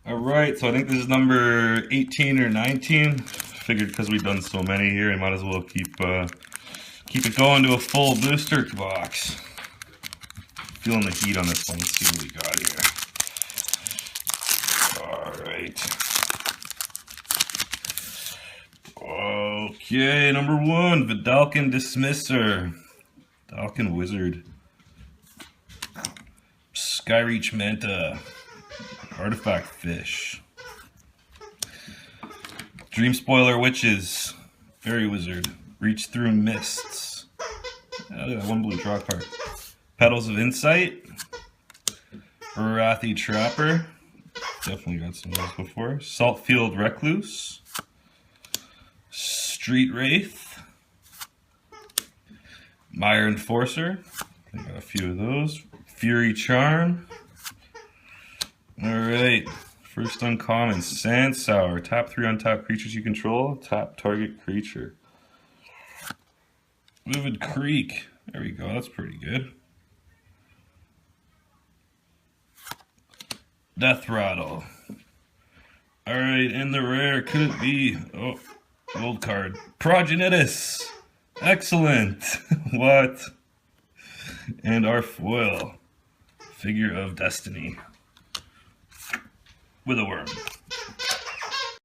Alright, so I think this is number 18 or 19. Figured because we've done so many here, I might as well keep it going to a full booster box. Feeling the heat on this one. Let's see what we got here. Alright. Okay, number 1, Vidalcan Dismisser. Vidalcan Wizard. Skyreach Manta. Artifact Fish. Dream Spoiler Witches. Fairy Wizard. Reach Through Mists. Oh, look at that one blue draw card. Petals of Insight. Wrathy Trapper. Definitely got some of those before. Saltfield Recluse. Street Wraith. Mire Enforcer. I got a few of those. Fury Charm. Alright, first uncommon, Sand Sour. Tap 3 untapped creatures you control, tap target creature. Vivid Creek. There we go, that's pretty good. Death Rattle. Alright, in the rare, could it be? Oh, gold card. Progenitus. Excellent. What? And our foil. Figure of Destiny. With a worm.